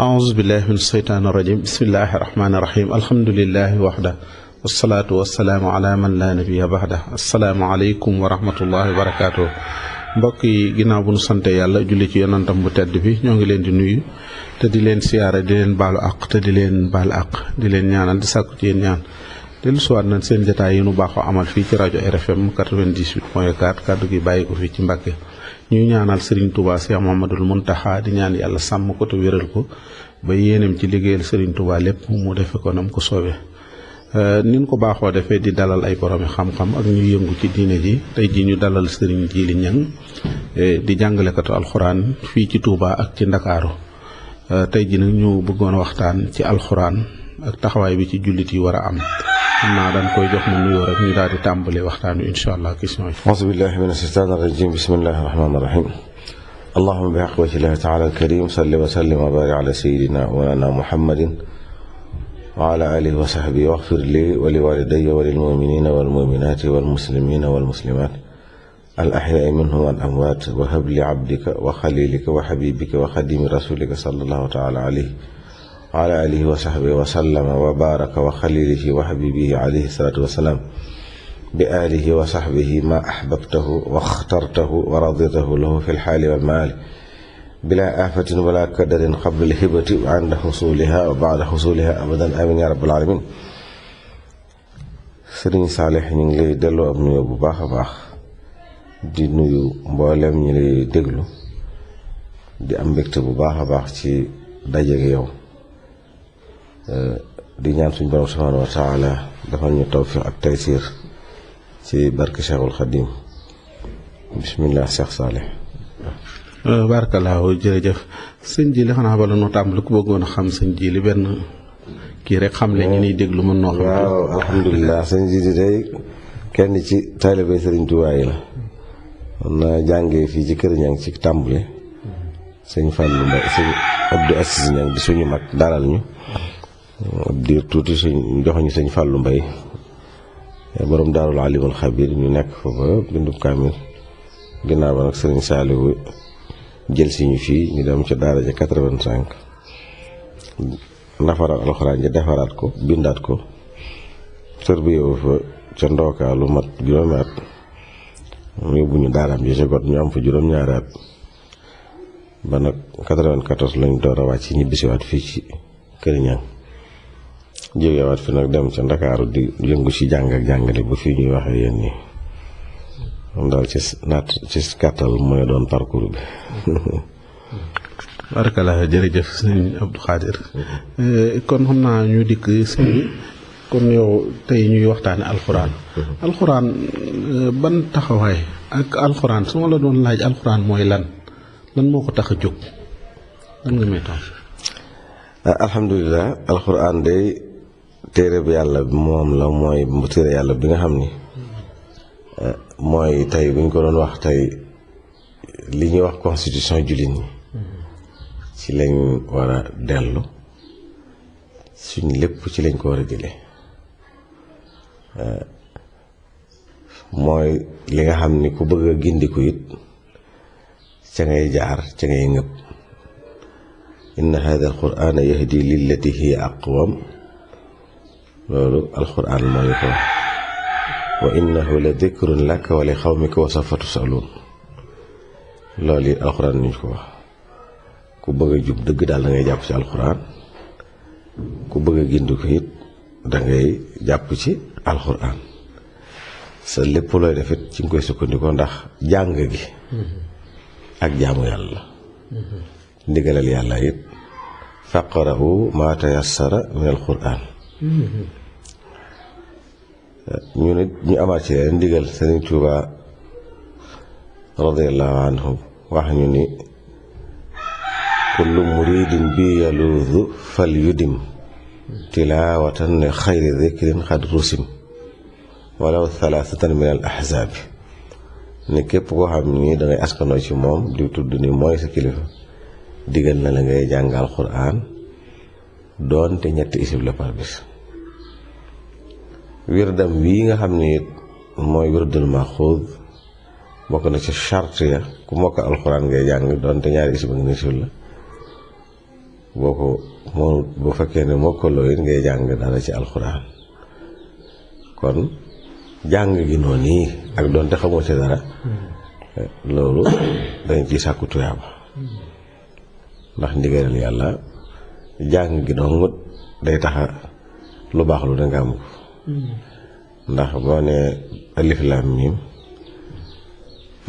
aousubillahi min asheytaani irajim bismillahi irahmaani irahim alhamdulilahi waxda wasalaatu wasalaamu ala man la nabiya baxda asalaamualeykum wa rahmatullahi wa barakaatu. mbokk yi ginnaaw bu nu sante yàlla julli ci yonantam bu tedd bi ñoo ngi leen di nuyu te di leen siyaare di leen baalu àq te di leen baal àq di leen ñaanal di sàkku ci yéen ñaan dellu siwaat nañ seen jotaay yi nu baaxoo amal fii ci rajo RFM 98.4 kàddu gi bàyyi ko fii ci Mbàkke ñuy ñaanal Serigne Touba Cheikh Mouhamadoul Mountakha di ñaan yàlla sàmm ko te wéral ko ba yéenam ci liggéeyal Serigne Touba lépp mu defe ko nam ko soobee nin ko baaxoo defee di dalal ay boromi xam-xam ak ñuy yëngu ci diine ji tey ji ñu dalal Serigne Djily Niang di jàngalekatu alxuraan fii ci Touba ak ci Ndakaaru tey ji nag ñu bëggoon waxtaan ci alxuraan ak taxawaay bi ci jullit yi war a am xam naa dañ koy jox mu nuyoo rek ñu daal di tàmbali waxtaan wi incha allah question yi. auzu billahi min ashaytaani rajim bismillahi rahmaani rahim allahuma bi haqq wajhillahi taala alkarim salli wa sallim wa barik ala sayidina wa mawlana muhammadin wa ala alihi wa sahbihi waxfir li wa li walidayya wa lil muminina wal muminati wal muslimina wal muslimat al ahyaai minhum wal amwaat wa hab li abdika wa xalilika wa xabibika wa xadimi rasulika sallallahu taala alayhi wa ala alihi wa sahbihi wa sallama wa baraka wa xalilihi wa xabibihi alayhi salaatu wa salaam bi alihi wa sahbihi ma ahbabtahu wa axtartahu wa raditahu lahu fi lxaali wal maali bila afatin wala kadarin qabla lhibati wa inda xusuliha wa bada xusuliha abadan amin ya rabbal alamin. Sëriñ Saalix ñu ngi lay delloo am nuyoo bu baax a baax di nuyu mboolem ñi lay déglu di am mbégte bu baax a baax ci dajeeg yow di ñaan suñu borom subhaanahu wa taala defal ñu tawfiq ak taysiir ci barke Cheikhul Xadim bismillah Cheikh Saalix. barakallahu jërëjëf sëñ Djily xanaa bala noo tàmbali ku bëggoon a xam sëñ Djily benn kii rek xam le ñu niy déglu mën noo xam. waaw alhamdulilah sëñ Djily day kenn ci taalibe Sëriñ Tuubaa yi la man naa jàngee fii ci Kër Niang ci tàmbali sëñ Fallou Mbaye sëñ Abdou Assis Niang di suñu mag dalal ñu ab diir tuuti suñ joxuñu sëñ Fallou Mbaye borom daarul alimul xabir ñu nekk fa ba bindub kaamil ginnaaw ba nag sëriñ Saaliwu jël si ñu fii ñu dem ca daara ja 85 nafaraat alxuraan ja defaraat ko bindaat ko sër bi yow fa ca ndookaa lu mat juróomi at mu yóbbu ñu daaraam ji ca got ñu am fa juróom-ñaari at ba nag 94 lañ door a wàcc ñibbisiwaat fii ci Kër Niang jógewaat fi nag dem ca Ndakaaru di yëngu ci jàng ak jàngale ba fii ñuy waxee yéen ñi moom daal ci gàttal mooy doon parcours bi. barakallah jërëjëf sëñ Abdou Khadir kon xam naa ñu dikk sëñ bi kon yow tey ñuy waxtaane alxuraan alxuraan ban taxawaay ak alxuraan su ma la doon laaj alxuraan mooy lan moo ko tax a jóg lan nga may tax. alhamdulilah alxuraan day téere bi yàlla moom la mooy téere yàlla bi nga xam ni mooy tey bu ñu ko doon wax tey li ñuy wax constitution jullit ñi ci lañ war a dellu suñ lépp ci lañ ko war a jële mooy li nga xam ni ku bëgg a gindiku it ca ngay jaar ca ngay ngëpp inna hada alqurana yahdi lillati hiya aqwam loolu alquran moo ñu ko wax wa innahu la dikrun laka wa li xawmika wa sawfa tusaluun loolu it alquran ñu ko wax ku bëgg a jub dëgg daal da ngay jàpp ci alquran ku bëgg a gindi ko it da ngay jàpp ci alquran sa lépp looy def it ci nga koy sukkandikoo ndax jàng gi ak jaamu yàlla ndigalal yàlla it faqrahu ma tayassara min alquran ñu nit ñu amaat ci leen ndigal Sëriñ Tuuba radiallahu anhu wax ñu ni kullu muridin bi yaluudu fal yudim tilaawatan li xayri dikrin xad rusim walaw thalathatan min al ahzaabi ne képp koo xam ni dangay askanoo ci moom di tudd ni mooy sa kilifa digal na la ngay jàng alquran doonte ñetti isib la par bis wirdam wii nga xam ni mooy wirdul maxuud bokk na ci charte ya ku mokk alxuraan ngay jàng doonte ñaari isib ak nisib la boo ko moo bu fekkee ne mokkaloo it ngay jàng dara ci alxuraan kon jàng gi noonu nii ak doonte xamoo ci dara loolu dañ ciy sàkku tuyaaba ndax ndigalal yàlla jàng gi noonu day taxa lu baax lu ne nga am ko ndax boo ne alif laam miim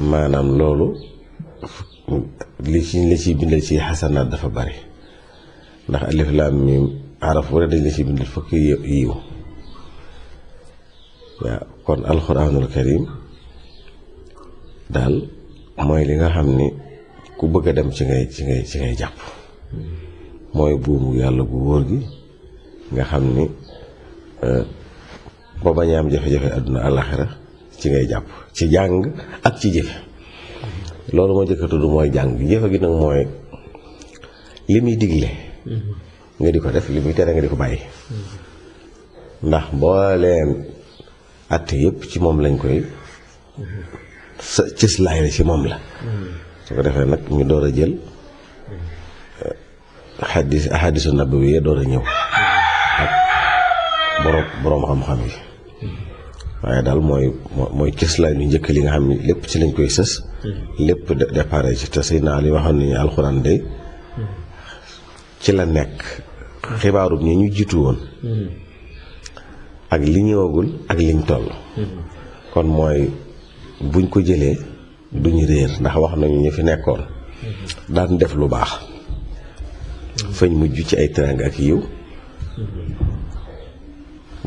maanaam loolu li ci bindal ci xasanaat dafa bari ndax alif laam miim araf wala dañ la ci bindal fukki yiw waaw kon alxuraanul karim daal mooy li nga xam ni ku bëgg a dem ci ngay jàpp mooy buumu yàlla gu wóor gi nga xam ni ba bañ am jafe-jafe àdduna àllaxira ci ngay jàpp ci jàng ak ci jëfe loolu moo jëkk a tudd mooy jàng jëfe gi nag mooy li muy digle nga di ko def li muy tere nga di ko bàyyi ndax mbooleem atte yëpp ci moom lañ koy sa cëslaay la ci moom la su ko defee nag ñu door a jël ahadisu nabawiyya door a ñëw ak boroom xam-xam yi waaye daal mooy cëslaay lu njëkk li nga xam ne lépp ci lañ koy sës lépp déparé ci te say naa li waxoon nañu alxuraan day ci la nekk xibaarub ñi ñu jiitu woon ak li ñëwagul ak liñ toll kon mooy buñ ko jëlee duñu réer ndax wax nañu ñu fi nekkoon daan def lu baax fañ mujj ci ay teraanga ak yiw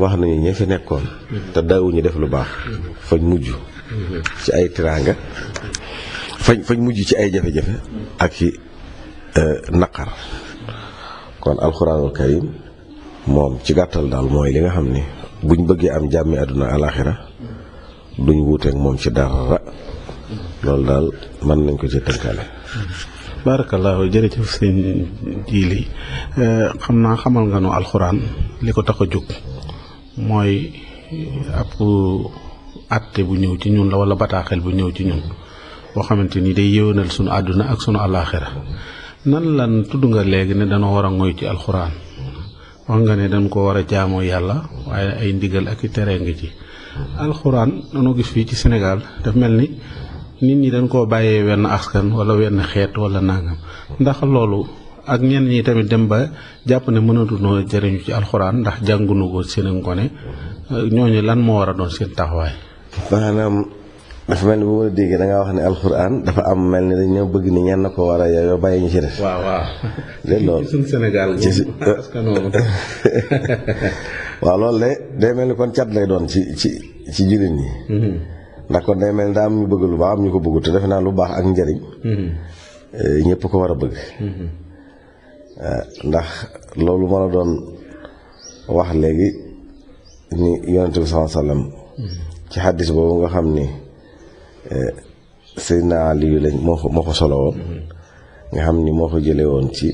wax nañu ñi fi nekkoon te daawuñu def lu baax fañ mujj ci ay teraanga fañ mujj ci ay jafe-jafe ak i naqar kon alxuraanul karim moom ci gàttal daal mooy li nga xam ni buñ bëggee am jàmmi àdduna alaxira duñ wuuteek moom ci dara loolu daal mën nañ ko ci tënkaale. baarakallaahu jërëjëf sëñ Jili xam naa xamal nga nu alxuraan li ko tax a jóg mooy ab àtte bu ñëw ci ñun la wala bataaxel bu ñëw ci ñun boo xamante ni day yëwénal sunu àdduna ak sunu alaxira nan lan tudd nga léegi ne danoo war a ngoy ci alxuraan wax nga ne dañ ko war a jaamoo yàlla waaye ay ndigal ak i tere ngi ci alxuraan danoo gis fii ci Sénégal daf mel ni nit ñi dañ koo bàyyee wenn askan wala wenn xeet wala nangam ndax loolu ak ñenn ñi tamit dem ba jàpp ne mënatunoo jëriñu ci alxuraan ndax jàngunu ko seen ngone ñooñu lan moo war a doon seen taxawaay. maanaam dafa mel ni bu ma la déggee da ngaa wax ne alxuraan dafa am mel ni dañoo bëgg ni ñenn ko war a yow bàyyi ñu ci def. waaw waaw. léegi loolu ci suñu Sénégal waaw loolu de day mel ni kon cat lay doon ci jullit ñi. ndax kon day mel ni daa am ñu bëgg lu baax am ñu ko bëggu te defe naa lu baax ak njëriñ. ñëpp ko war a bëgg. ndax loolu ma la doon wax léegi ni yonent bi sallallahu alayhi wasallam ci xaddis boobu nga xam ni Seydina Aliyu lañ moo ko solo woon nga xam ni moo ko jëlee woon ci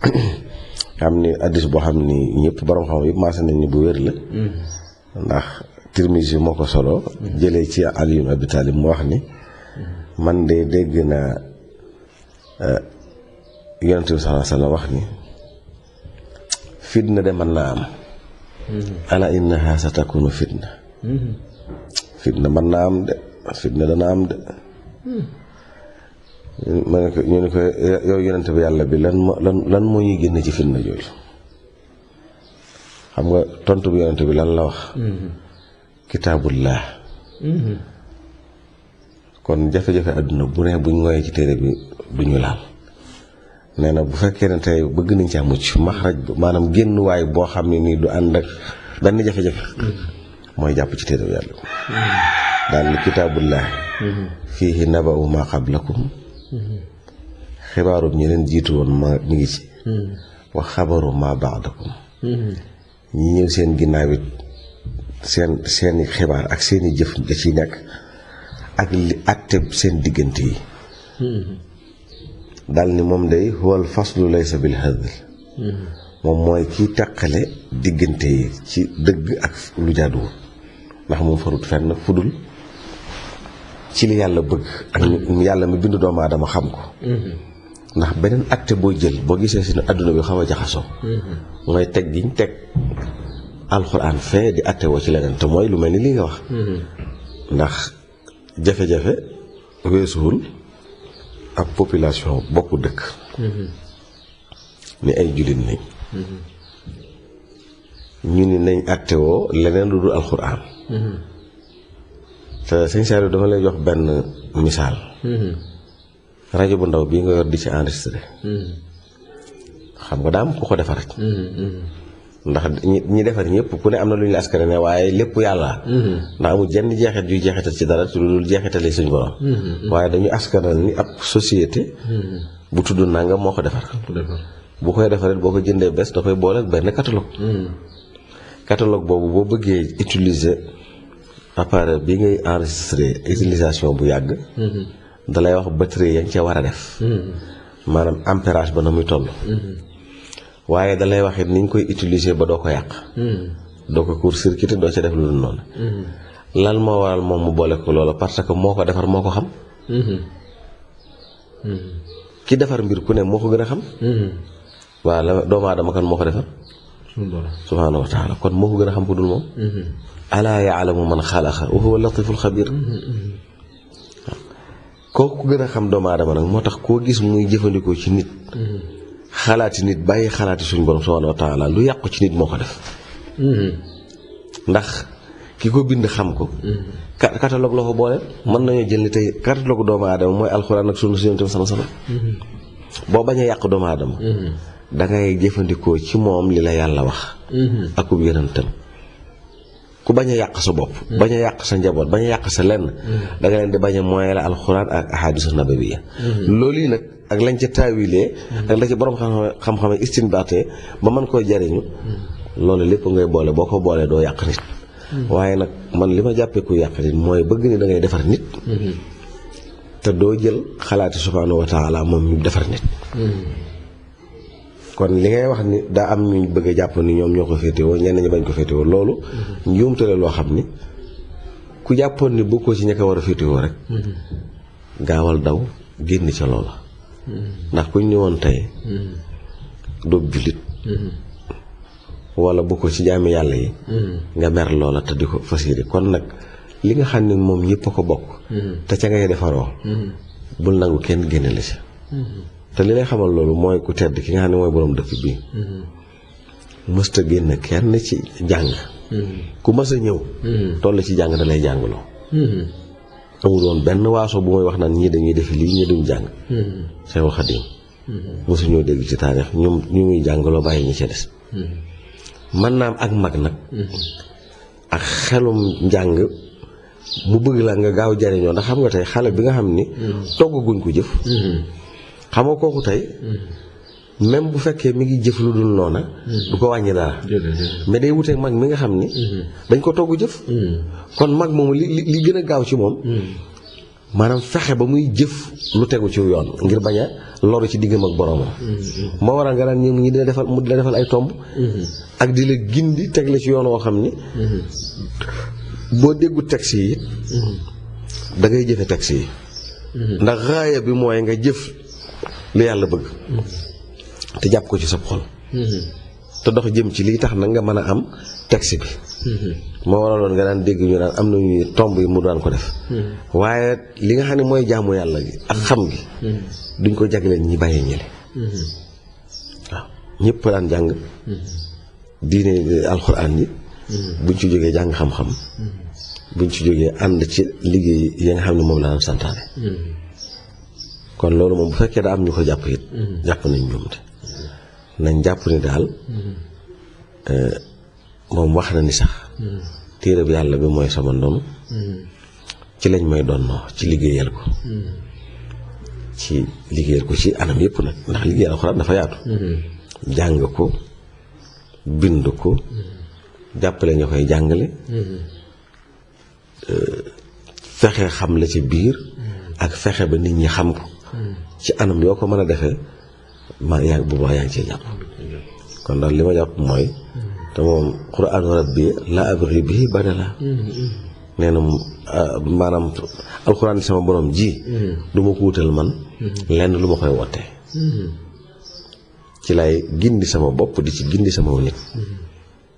nga xam ni xaddis boo xam ni ñëpp borom xam yëpp maase nañ ni bu wér la ndax Tirmisi moo ko solo jëlee ci Ali ibn Abi Talib mu wax ni man de dégg naa yonent bi sallallahu alayhi wasallam wax ni fitna de mën naa am ala innaha satakunu fitna fitna mën naa am de fitna dana am de ma ne ko ñu ne ko yow yonent bi yàlla bi lan moo ñuy génne ci fitna jooju xam nga tontu bi yonent bi lan la wax kitaabullah kon jafe-jafe àdduna bu ne buñ ngoyee ci téere bi duñu laal nee na bu fekkee ne tey bëgg nañ caa mucc maxraj maanaam génn waay boo xam ne nii du ànd ak benn jafe-jafe mooy jàpp ci téere yàlla daal ni kitaabullahi fiihi naba'u ma qablakum xibaarum ñi leen jiitu woon ma mi ngi ci wa xabaru ma ba'dakum ñi ñëw seen ginnaaw it seeni xibaar ak seeni jëf da ciy nekk ak li àtte seen diggante yi dal ni moom day huwal faslu laysa bil hadl moom mooy kiy taqale diggante yi ci dëgg ak lu jaaduwul ndax moom farut fenn fudul ci li yàlla bëgg ak yàlla mi bindu doomu aadama xam ko ndax beneen acte boo jël boo gisee si adduna bi xaw a jaxasoo mooy teg giñ teg alxuraan fee di acte woo ci leneen te mooy lu mel ni li nga wax ndax jafe-jafe weesuwul ab population bokku dëkk ni ay jullit nañ ñu ni nañ acte woo leneen lu dul alxuraan te sëñ Saliou dama lay jox benn misaal rajo bu ndaw bii nga yor di ci enregistré xam nga daam ku ko defar rek ndax ñi defar ñëpp ku ne am na lu ñu la askane ne waaye lépp yàlla ndax amul jenn jeexit juy jeexital ci dara lu dul jeexitale suñu borom waaye dañu askanal ni ab société bu tudd nangam moo ko defar bu koy defaree boo ko jëndee bés da koy boole ak benn catalogue boobu boo bëggee utiliser appareil bi ngay enregistré utilisation bu yàgg dalay wax batterie yañ ca war a def maanaam ampérage ba na muy toll waaye dalay wax it ni ñu koy utiliser ba doo ko yàq doo ko court-circuiter doo ca def lu dul noonu lan moo waral moom mu boole ko loolu parce que moo ko defar moo ko xam ki defar mbir ku ne moo ko gën a xam waaw la doomu aadama kan moo ko defar subhaanahu wa taala kon moo ko gën a xam ku dul moom alaa yaalamu man xalaqa wa huwa latiful xabir kooku gën a xam doomu aadama nag moo tax koo gis muy jëfandikoo ci nit xalaati nit bàyyi xalaati suñu borom subhaanahu wa taala lu yàqu ci nit moo ko def ndax ki ko bind xam ko catalogue la ko boole mën nañoo jël ni tey catalogue doomu aadama mooy alxuraan ak sunna si Yonent bi sama sama boo bañ a yàq doomu aadama dangay jëfandikoo ci moom li la yàlla wax akub yonentam ku bañ a yàq sa bopp bañ a yàq sa njaboot bañ a yàq sa lenn da nga leen di bañ a mooy la alxuraan ak ahadisu nabawiya loolu yi nag ak lañ ca taawilee ak la ci borom xam-xam istinbaatee ba mën koo jariñu loolu lépp ngay boole boo ko boolee doo yàq nit waaye nag man li ma jàppee ku yàq nit mooy bëgg ni da ngay defar nit te doo jël xalaati subhaanahu wa taala moom ñu defar nit kon li ngay wax ni daa am ñu bëgg a jàpp ni ñoom ñoo ko féetewoo ñenn ñi bañ ko féetewoo loolu njuumtale loo xam ni ku jàppoon ni bokkoo ci ña ko war a féetewoo rek gaawal daw génn ca loola ndax kuñ ni woon tey doob jullit wala bokkoo ci jaami yàlla yi nga mer loola te di ko fas yéene kon nag li nga xam ne moom ñëpp a ko bokk te ca ngay defaroo bul nangu kenn génne la ci te li lay xamal loolu mooy ku tedd ki nga xam ne mooy borom dëkk bii mësta génn kenn ci jàng ku mës a ñëw toll ci jàng da lay jàngaloo amul woon benn waaso bu may wax naan ñii dañuy def lii ñii duñ jàng Seexul Xadiim mësu ñoo dégg ci taarix ñoom ñu muy jàngaloo bàyyi ñi ca des man naam ak mag nag ak xelum njàng mu bëgg la nga gaaw jariñoo ndax xam nga tey xale bi nga xam ni togguñ ko jëf xam nga kooku tey même bu fekkee mi ngi jëf lu dul noona du ko wàññi dara mais day wuteeg mag mi nga xam ni dañ ko togg jëf kon mag moom li gën a gaaw ci moom maanaam fexe ba muy jëf lu tegu ci yoon ngir bañ a loru ci diggam ak boromam moo waral nga daan ñoom ñi dina defal mu dina defal ay tomb ak di la gindi teg la ci yoon woo xam ni boo déggu texte yi da ngay jëfe texte yi ndax raaya bi mooy nga jëf li yàlla bëgg te jàpp ko ci sa xol te dox jëm ci lii tax nag nga mën a am texte bi moo waraloon nga daan dégg ñu daan am nañu tomb yi mu daan ko def waaye li nga xam ne mooy jaamu yàlla gi ak xam gi duñ ko jagleen ñi bàyyee ñële waaw ñëpp daan jàng diine alxuraan yi buñ ci jógee jàng xam-xam buñ ci jógee ànd ci liggéey yi nga xam ne moom la daan santaane kon loolu moom bu fekkee daa am ñu ko jàpp it jàpp nañ njuumte nañ jàpp ni daal moom wax na ni sax téere bi yàlla bi mooy sama ndono ci lañ may donnoo ci liggéeyal ko ci anam yëpp nag ndax liggéeyal alxuraan dafa yaatu jàng ko bind ko jàppale ñu koy jàngale fexe xam la ci biir ak fexe ba nit ñi xam ko ci anam yoo ko mën a defee yaa bu baax yaa ngi ciy jàpp kon daal li ma jàpp mooy te moom quraanu rabbi la abghi bihi badala nee na maanaam alxuraan sama borom ji du ma ko wutal man lenn lu ma koy wottee ci lay gindi sama bopp di ci gindi sama nit.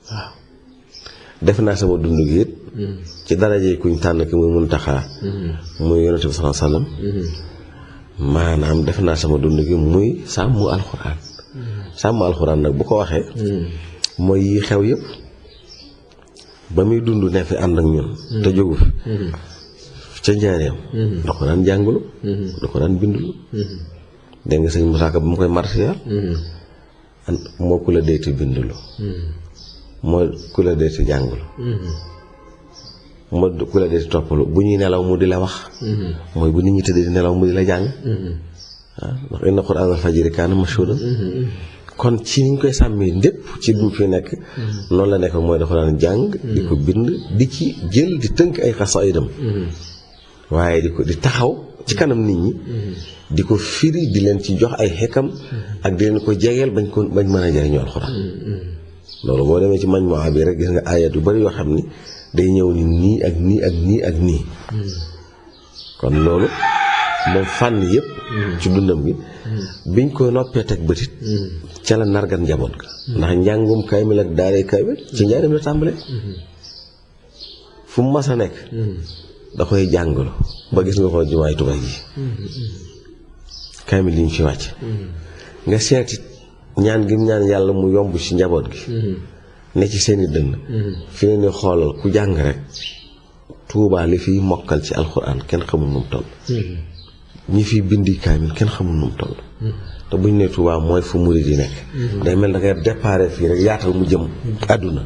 waaw def naa sama dund gi it ci daraje kuñ tànn ki muy Muntaxa muy yonent bi sallallahu alayhi wasallam maanaam def naa sama dund gi muy sàmm alxuraan. sàmm alxuraan nag bu ko waxee mooy yi xew yëpp ba muy dund ne fi ànd ak ñun te jógu fi ca njaareem da ko daan jàngulu da ko daan bindulu dégg nga sëñ Musaa Ka bu mu koy martial moo ku la deeti bindulu moo ku la deeti jàngulu moo ku la deeti toppalu bu ñuy nelaw mu di la wax mooy bu nit ñi tëddee di nelaw mu di la jàng waaw ndax inna qur'aanal fajri kaana mashhuudan kon ci niñ koy sàmmee ndépp ci bu fi nekk noonu la nekk mooy dafa daan jàng di ko bind di ci jël di tënk ay xasaayidam waaye di taxaw ci kanam nit ñi di ko firi di leen ci jox ay xekkam ak di leen ko jegeel bañ mën a jariñoo alxuraan loolu boo demee ci majmuwa bi rek gis nga ayat yu bari yoo xam ni day ñëw ni nii ak nii ak nii ak nii kon loolu moom fànn yëpp ci dundam gi biñ ko noppee teg bëtit ca la nargan njaboot ga ndax njàngum kaamil ak daaree kaamil ci njaareem la tàmbalee fu mu mas a nekk da koy jàngalu ba gis nga ko jumaay Tuubaa ji kaamil yi ñu fi wàcc nga seetit ñaan gi ñaan yàlla mu yomb ci njaboot gi ne ci seeni dënn fi ne ni xoolal ku jàng rek Tuubaa li fiy mokkal ci alxuraan kenn xamul nu mu toll ñi fiy bindi kaamil kenn xamul nu mu toll te buñ ne Tuubaa mooy fu murid yi nekk day mel da ngay déparé fii rek yaatal mu jëm àdduna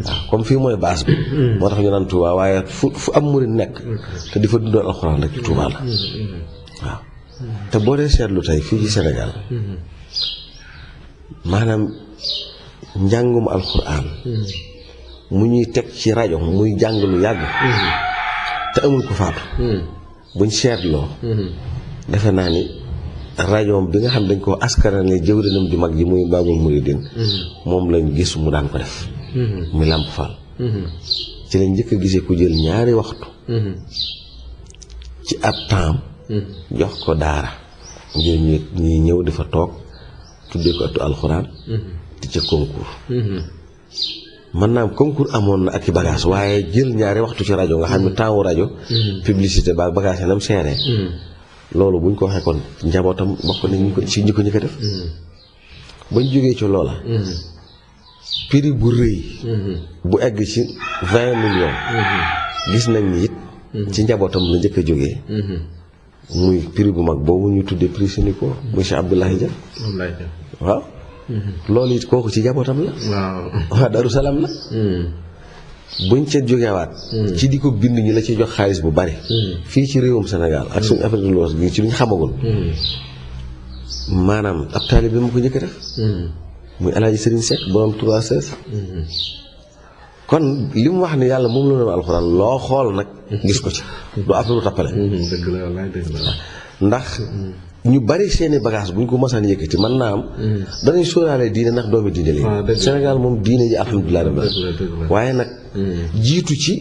waaw comme fii mooy base bi moo tax ñu naan Tuubaa waaye fu am murid nekk te di fa dundal alxuraan rek ci Tuubaa la waaw te boo dee seetlu tey fii ci Sénégal maanaam njàngum alxuraan mu ñuy teg ci rajo muy jàng lu yàgg te amul ko faatu buñ seetloo defe naa ni rajoom bi nga xam dañ koo askanale jëwrinam ju mag ji muy Baabul Muridiin moom lañ gis mu daan ko def muy Làmp Fall ci lañ njëkk a gisee ku jël ñaari waxtu ci ab temps jox ko daara ngir ñuy ñëw di fa toog tuddee ko atu alxuraan di ca concours mën naa am concours amoon na ak i bagage waaye jël ñaari waxtu ci rajo nga xam ne temps wu rajo publicité ba bagage yi nam seeree loolu buñ ko waxee kon njabootam bokk nañ ñu ko ci ñi ko def bañ jógee ci loola prix bu rëy bu egg ci 20 millions gis nañ ni it ci njabootam la njëkk a jógee muy prix bu mag boobu ñu tuddee prix Sénico muy Cheikh Abdoulaye Dia waaw loolu it kooku ci njabootam la waaw Daaru Salaam la buñ ca jógewaat ci di ko bind ñi la ci jox xaalis bu bari fii ci réewum Sénégal ak suñu Afrique de l'Ouest gi ci luñ xamagul maanaam ab taalibe bi ma ko njëkk a def muy El Hadj Serigne Seck borom 316 kon li mu wax ni yàlla moom la doon alxuraan loo xool nag gis ko ci du affaire lu tappale dëgg la wallaay dëgg la ndax ñu bari seeni bagage bu ñu ko masaan yëkkati mën naa am danañ sóoraale diine ndax doomi diine li Sénégal moom diine ji alhamdulilah rabbil waaye nag jiitu ci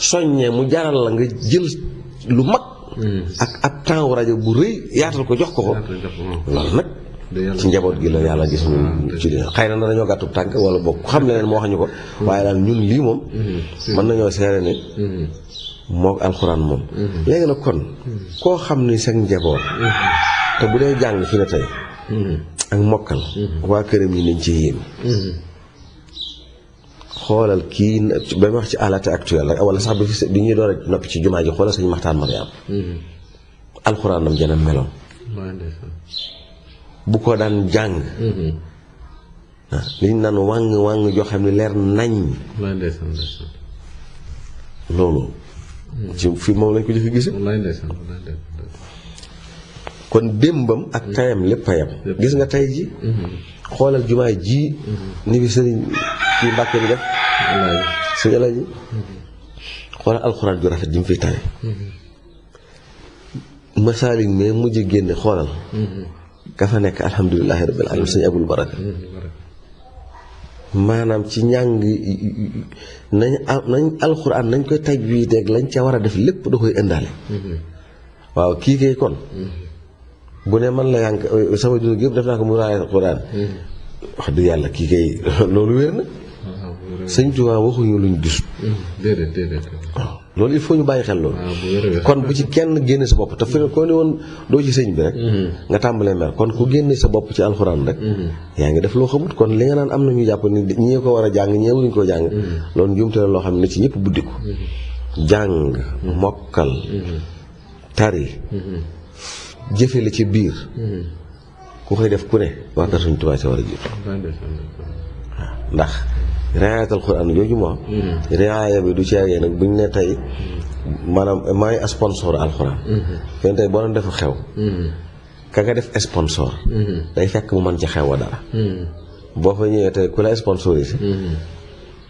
soññee mu jaral la nga jël lu mag ak ab temps wu rajo bu rëy yaatal ko jox ko loolu nag ci njaboot gi la yàlla gis ñun ci li xëy na dañoo gàttu tànk wala boog ku xam leneen moo wax ñu ko waaye daal ñun lii moom mën nañoo seere ne moo alxuraan moom léegi nag kon koo xam ni seen njaboot te bu dee jàng fi ne tey ak mokkal waa këram yi nañ ci yéen xoolal kii ba ma wax ci àllate actuel rek wala sax bi ñuy door a noppi ci jumaa ji xoolal sañ Maxtaar Mariam alxuraanam janam meloon bu ko daan jàng liñ naan wàng joo xam ne leer nañ loolu ci fii moom lañ ko jëfe gise kon démbam ak tayam lépp a yam gis nga tay ji xoolal jumaay ji ni fi sëriñ kii Mbàkke bi def sëñ Alaaji xoolal alxuraan ju rafet ji mu fiy tare masaalik mais mujj génne xoolal ka fa nekk alhamdulilahi rabbil alamin sëñ Abul Baraka maanaam ci njàng nañ alxuraan nañ koy tajwiid ak lañ ca war a def lépp da koy indaale waaw kii kay kon bu ne man la yànk sama dund gi yëpp def naa ko mu raaya alxuraan wax dëgg yàlla kii kay loolu wér na. sëñ Tuubaa waxuñu luñ gisut. déedéet. waaw loolu il faut ñu bàyyi xel loolu. kon bu ci kenn génne sa bopp te fi ko ne woon doo ci sëñ bi rek. nga tàmbalee mer kon ku génne sa bopp ci alxuraan rek. yaa ngi def loo xamut kon li nga naan am na ñu jàpp ni ñii ko war a jàng ñee waruñu koo jàng. loolu njuumte la loo xam ne ci ñëpp buddiku. jàng mokkal. tari. jëfe la ci biir. ku koy def ku ne waa kër Sëñ Tuubaa ci war a jiitu. waaw ndax riaayatul Qur'aan jooju moom. riaaya bi du ceegee nag buñ ne tey maanaam maay sponsor alxuraan. fen tey boo doon def xew. ka nga def sponsor. day fekk mu mën ci xew wa dara. boo fa ñëwee tey ku la sponsorisé.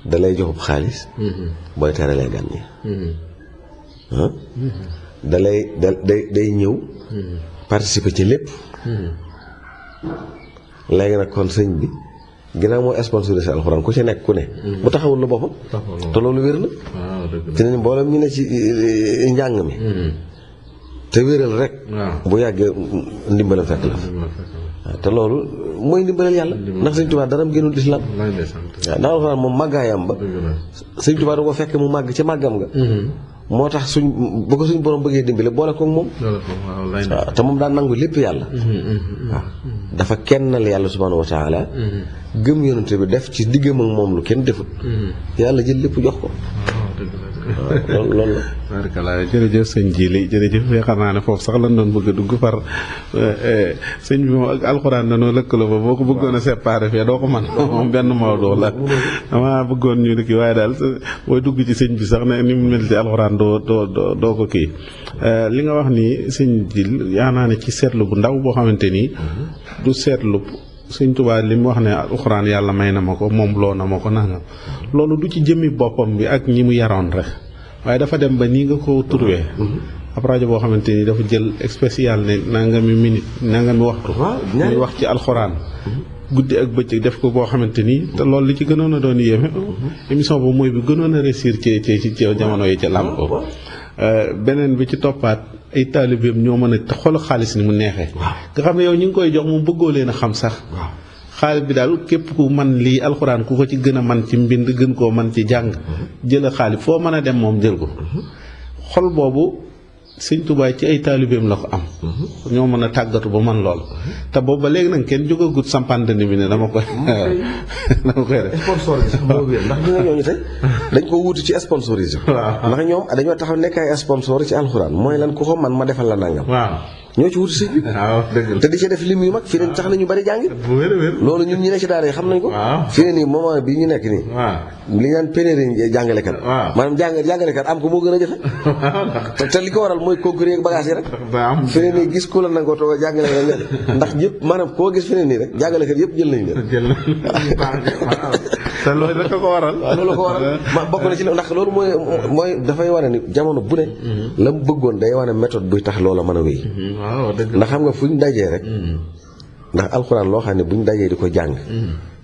da lay joxub xaalis. booy teralee gan ñi. day ñëw. participer ci lépp. léegi nag kon sëñ bi ginnaaw moo sponsorisé alxuraan ku ci nekk ku ne. bu taxawul la boppam. te loolu wér na. te ne mboolem ñu ne ci njàng mi. te wéral rek. bu yàggee ndimbalam fekk la. waaw te loolu mooy ndimbalal yàlla. ndax sëñ Tuubaa dara mu génnul islam. waaw ndax alxuraan moom màggaayam ba. sëñ Tuubaa da ko fekk mu màgg ca màggam nga. moo tax bu ko suñ borom bëggee dimbale boole koog moom. waaw te moom daan nangu lépp yàlla. waaw dafa kennal yàlla subhaanahu wa taala. gëm yonente bi def ci diggam ak moom lu kenn defut. yàlla jël lépp jox ko. waaw loolu la. barkala jërëjëf sëñ Jili jërëjëf xam naa ne foofu sax lan doon bëgg a dugg far sëñ bi moom ak alxuraan dañoo lëkkaloo ba boo ko bëggoon a séparé fee doo ko man moom benn Maodo la dama bëggoon ñu ne kii waaye daal booy dugg ci sëñ bi sax ne ni mu mel ci alxuraan doo ko kii li nga wax ni sëñ Jil yaa naa ne ci seetlu bu ndaw boo xamante ni du seetlu sëñ Tuubaa li mu wax ne alxuraan yàlla may na ma ko moom loo na ma ko nangam loolu du ci jëmmi boppam bi ak ñi mu yaroon rek waaye dafa dem ba nii nga ko turwee ab rajo boo xamante ni dafa jël spécial ne nangami minute nangami waxtu muy wax ci alxuraan guddi ak bëccëg def ko boo xamante ni te loolu li ci gënoon a doon yéeme émission boobu mooy bi gënoon a réussir ci jamono yi ca làmp ko beneen bi ci toppaat ay taalibeem ñoo mën a xool xaalis ni mu neexee nga xam ne yow ñu ngi koy jox moom bëggoo leen a xam sax xaalis bi daal képp ku man lii alxuraan ku ko ci gën a man ci mbind gën koo man ci jàng jël a xaalis foo mën a dem moom jël ko xol boobu sëñ Tuubaa ci ay taalibeem la ko am ñoo mën a tàggatu ba man lool te boobu ba léegi nag kenn jógagut sampantani bi ne dama koy def sponsorisé moo wér ndax ñi nga ñooñu tey dañ ko wuti ci sponsorisé ndax ñoom dañoo taxaw nekk ay sponsor ci alxuraan mooy lan ku ko man ma defal la nangam ñoo ci wuti sëñ bi te di ci def lim yu mag fii ne tax na ñu bari jàngi loolu ñun ñi ne ci daara yi xam nañ ko fii ne nii moment bi ñu nekk nii li ñu naan pénurie jàngalekat maanaam jàngalekat am ko moo gën a jafe te li ko waral mooy concours ak bagage yi rek fii ne nii gis ku la nangoo toog jàngale ndax ñëpp maanaam koo gis fii ne nii rek jàngalekat yëpp jël nañu leen te loolu la ko waral loolu la ko waral bokk na ci ndax loolu mooy dafay wane ni jamono bu ne la mu bëggoon day wane méthode buy tax loola mën a wéy ndax xam nga fuñ dajee rek ndax alxuraan loo xam ne buñ dajee di ko jàng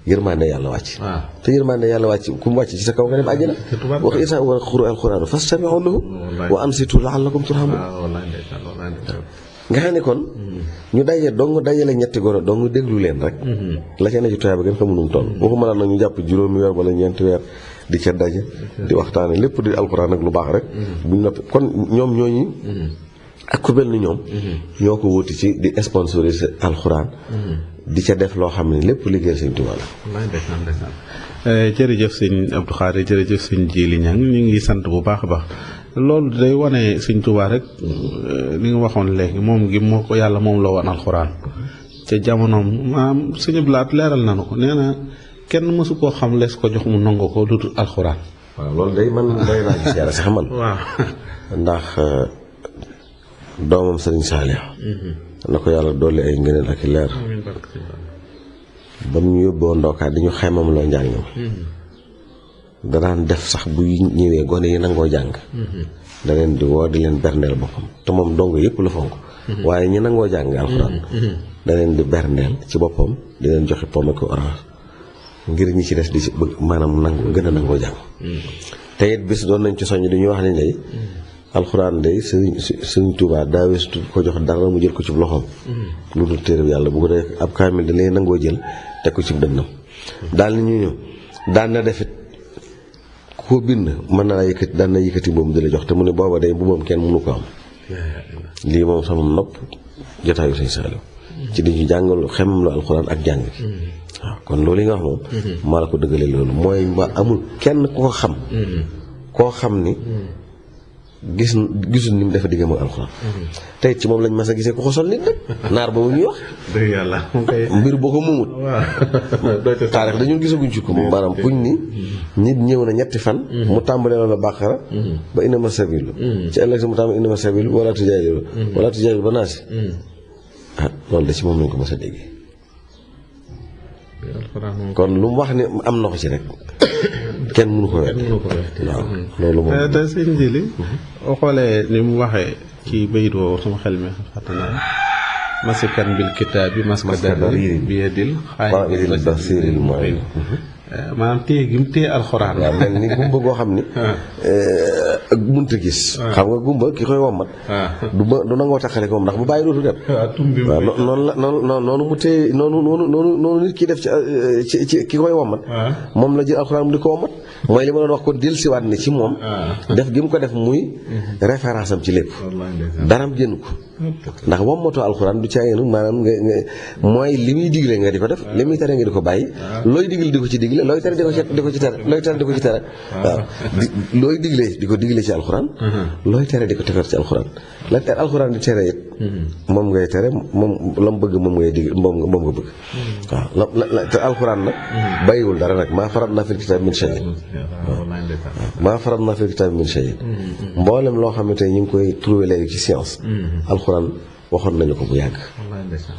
yërmande yàlla wàcc te yërmande yàlla wàcc ku mu wàcc ci sa kaw nga dem àjjana wax isa wa quru alxuraan fastami'u lahu wa ansitu la'allakum turhamun nga xam ne kon ñu daje dong dajale ñetti goro dong déglu leen rek la ca ne ci toyaa ba gën xamu nu mu toll waxuma la nag ñu jàpp juróomi weer wala ñeenti weer di ca daje di waxtaane lépp di alxuraan ak lu baax rek buñ noppi kon ñoom ñooñu ak ku mel ni ñoom ñoo ko wuti ci di sponsoriser alxuraan di ca def loo xam ne lépp liggéey Sëñ Tuubaa la jërëjëf sëñ Abdou Khadre jërëjëf sëñ Jili Ñang ñu ngi sant bu baax a baax loolu day wane Sëñ Tuubaa rek li nga waxoon léegi moom gi moo ko yàlla moom la woon alxuraan ca jamonoom maam suñu blaat leeral nanu ko nee na kenn mësu koo xam lees ko jox mu nangu ko lu dul alxuraan waaw loolu day man day naa gis yàlla sax man waaw ndax doomam Sëriñ Saalix na ko yàlla dolli ay ngëneel ak i leer ba mu yóbboo ndookaat di ñu xaymam loo njàng mi danaan def sax bu ñëwee gone yi nangoo jàng da leen di woo di leen berndeel boppam te moom dong yëpp la fonk waaye ñi nangoo jàng alxuraan da leen di berndeel ci boppam di leen joxe pomme ak orange ngir ñi ci des di ci bëgg maanaam nangu gën a nangoo jàng te it bis doon nañ ci soññ di ñu wax ne lay alxuraan de sëriñ Tuubaa daa weesu ko jox dara mu jël ko ci loxoom. lu dul téere bi yàlla bu ko dee ab kaamil da lay nangoo jël teg ko ci dënnam. daal ni ñu ñëw daan na defit koo bind mën naa yëkkati daan na yëkkati boobu di la jox te mu ne booba day bu moom kenn mënu ko am. lii moom sama nopp jotaayu sëñ Saliou ci di ñu jàngal xemam lu alxuraan ak jàng bi. waaw kon loolu yi nga wax moom. maa la ko dëggalee loolu mooy ma amul kenn ku ko xam. koo xam ni. gisul ni mu dafa digg ak alxuraan. tey ci moom lañ mas a gisee ku ko sol nit nag naar boobu ñuy wax. dëgg yàlla mbir boo ko muumut. taarix dañu gisaguñ ci ko maanaam buñ ni nit ñëw na ñetti fan. mu tàmbalee loolu bàqara ba ina ma sabilu ci ëllëg si mu tàmbalee ina ma sabilu wala tujaajilu wala tujaajilu ba naasi. loolu da ci moom lañ ko mas a déggee. kon lu mu wax ne am na ko ci rek kenn mënu ko wet. waaw loolu moom. te sëñ Jili boo xoolee ni mu waxee ci bayit woowu sama xel mi fàtte naa masikan bil kitaab bi maska dari bi yadil xaayidil basiril mooy. maanaam téye gi mu téye alxuraan. waaw mel ni gumba goo xam ni. ak munta gis. xam nga gumba ki koy wommat. du nangoo taxale ko moom ndax bu bàyyi dootu dem. waaw noonu la noonu mu téye noonu nit ki def ci ki koy wommat. moom la jël alxuraan mu di ko wommat. mooy li ma doon wax kon dellusiwaat ni ci moom. def gi mu ko def muy référence am ci lépp. daram génn ko. ndax wommatoo alxuraan du caa yéenu maanaam nga mooy li muy digle nga di ko def li muy tere nga di ko bàyyi. looy digle di ko ci digle looy tere di ko ci tere looy tere di ko ci tere. waaw looy digle di ko digle ci alxuraan. looy tere di ko tefer ci alxuraan. la tere alxuraan di tere it. moom ngay tere moom la mu bëgg moom ngay digle moom nga bëgg. waaw la te alxuraan nag. bàyyiwul dara nag maa farat naa fil kitaab min shay. waaw maa farat naa fil kitaab min shay. mboolem loo xamante ni ñu ngi koy trouvé léegi ci science. alxuraan waxoon nañu ko bu yàgg.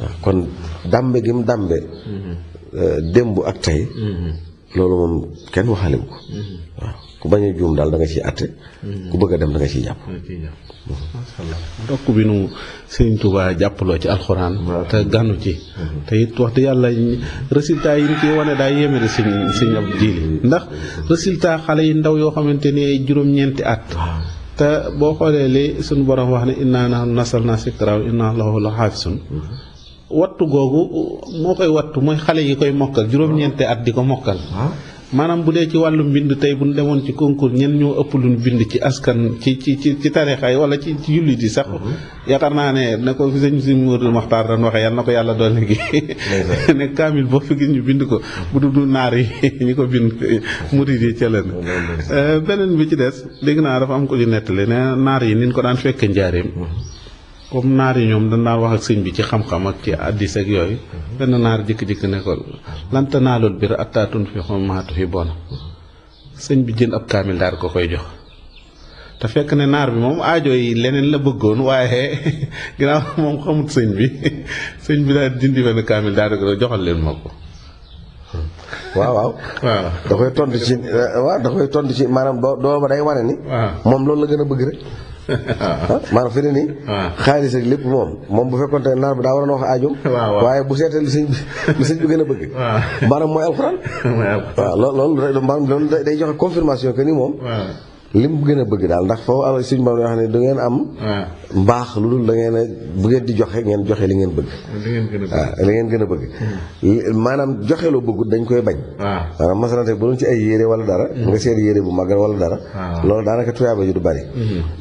waaw kon dàmbe gi mu dàmbe. démb ak tey. loolu moom kenn waxaale ko. waaw ku bañ a juum daal da nga ciy àtte. ku bëgg a dem da nga ciy jàpp. macha allah ndokk bi nu Sëriñ Tuubaa jàppaloo ci alxuraan. te gànnu ci. te it wax dëgg yàlla résultat yi ñu ciy wane daa yéeme de sëñ Abdou Djily ndax résultat xale yi ndaw yoo xamante ni ay juróom-ñeenti at. te boo xoolee li suñu borom wax ne innaa nahnu nazzalnaa zikra wa innaa lahu la xaafisun wattu googu moo koy wattu mooy xale yi koy mokkal juróom-ñeenti at di ko mokkal. maanaam bu dee ci wàllu mbind tey bu ñu demoon ci concours ñen ñoo ëpp luñ bind ci askan ci tarixa yi wala ci jullit yi sax. yaakaar naa ne ko fi sëñ si Mourou Maxtaar doon waxee yal na ko yàlla doon léegi. ne kaamil boo fi gis ñu bind ko bu dul naar yi ñu ko bind murid yi ca leen. beneen bi ci des dégg naa dafa am ko ñu nettali ne naar yi niñ ko daan fekk njaareem. comme naar yi ñoom dañ daan wax ak sëñ bi ci xam-xam ak ci addis ak yooyu. benn naar jikk-jikk ne ko lan tanaalul birra hattaa tunfiqu mimmaa tuhibbuun sëñ bi jën ab kaamil daal ko koy jox. te fekk ne naar bi moom aajo yi leneen la bëggoon waaye ginnaaw moom xamut sëñ bi daal dindi benn kaamil daal di ko joxal leen ma ko. waaw. da koy tontu ci maanaam doo ba day wane ni. moom loolu la gën a bëgg rek. maanaam fi ne nii. xaalis ak lépp moom bu fekkoon te naar bi daa war a wax aajoom. waaye bu seetee li sëñ bi gën a bëgg. maanaam mooy alxuraan. waaw loolu day joxe confirmation que ni moom. li mu gën a bëgg daal ndax foofu suñu borom wax ne du ngeen am. mbaax lu dul da ngeen a bu ngeen di joxe ngeen joxe li ngeen bëgg. li ngeen gën a bëgg. maanaam joxe loo bëggut dañ koy bañ. maanaam masalante bu doon ci ay yére wala dara. nga seet yére bu mag wala dara. loolu daanaka tuyaaba ji du bari.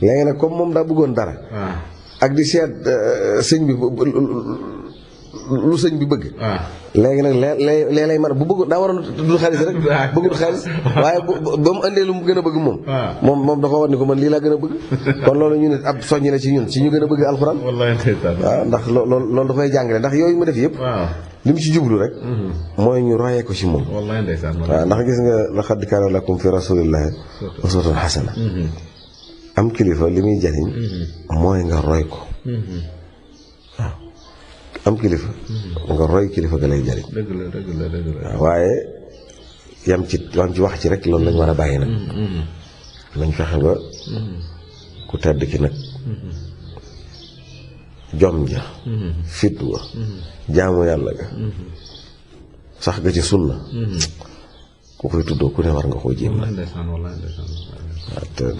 léegi nag comme moom daa bëggoon dara. ak di seet sëñ bi lu sëñ bi bëgg. léegi nag lee lay mën bu bëgg daa waroon du xaalis rek bëggul xaalis waaye ba mu andee lu mu gën a bëgg moom dafa war ni ko man lii laa gën a bëgg kon loolu ñu ne ab soññi la ci ñun ci ñu gën a bëgg alxuraan. waaw ndax loolu dafay jàngale ndax yooyu mu def yëpp. li mu ci jublu rek. mooy ñu royee ko ci moom. waaw ndax gis nga laqad kaana lakum fi rasulillahi uswatun hasana. am kilifa li muy jariñ. mooy nga roy ko. waaw. am kilifa nga roy kilifa ga lay jariñ. dëgg la. waaye yam ci wax ci rek loolu lañ war a bàyyi nag. nañ fexe ba ku tedd ki nag jom ja fit wa jaamu yàlla ga sax ga ci sunna ku koy tuddoo ku ne war nga koo jéem nag.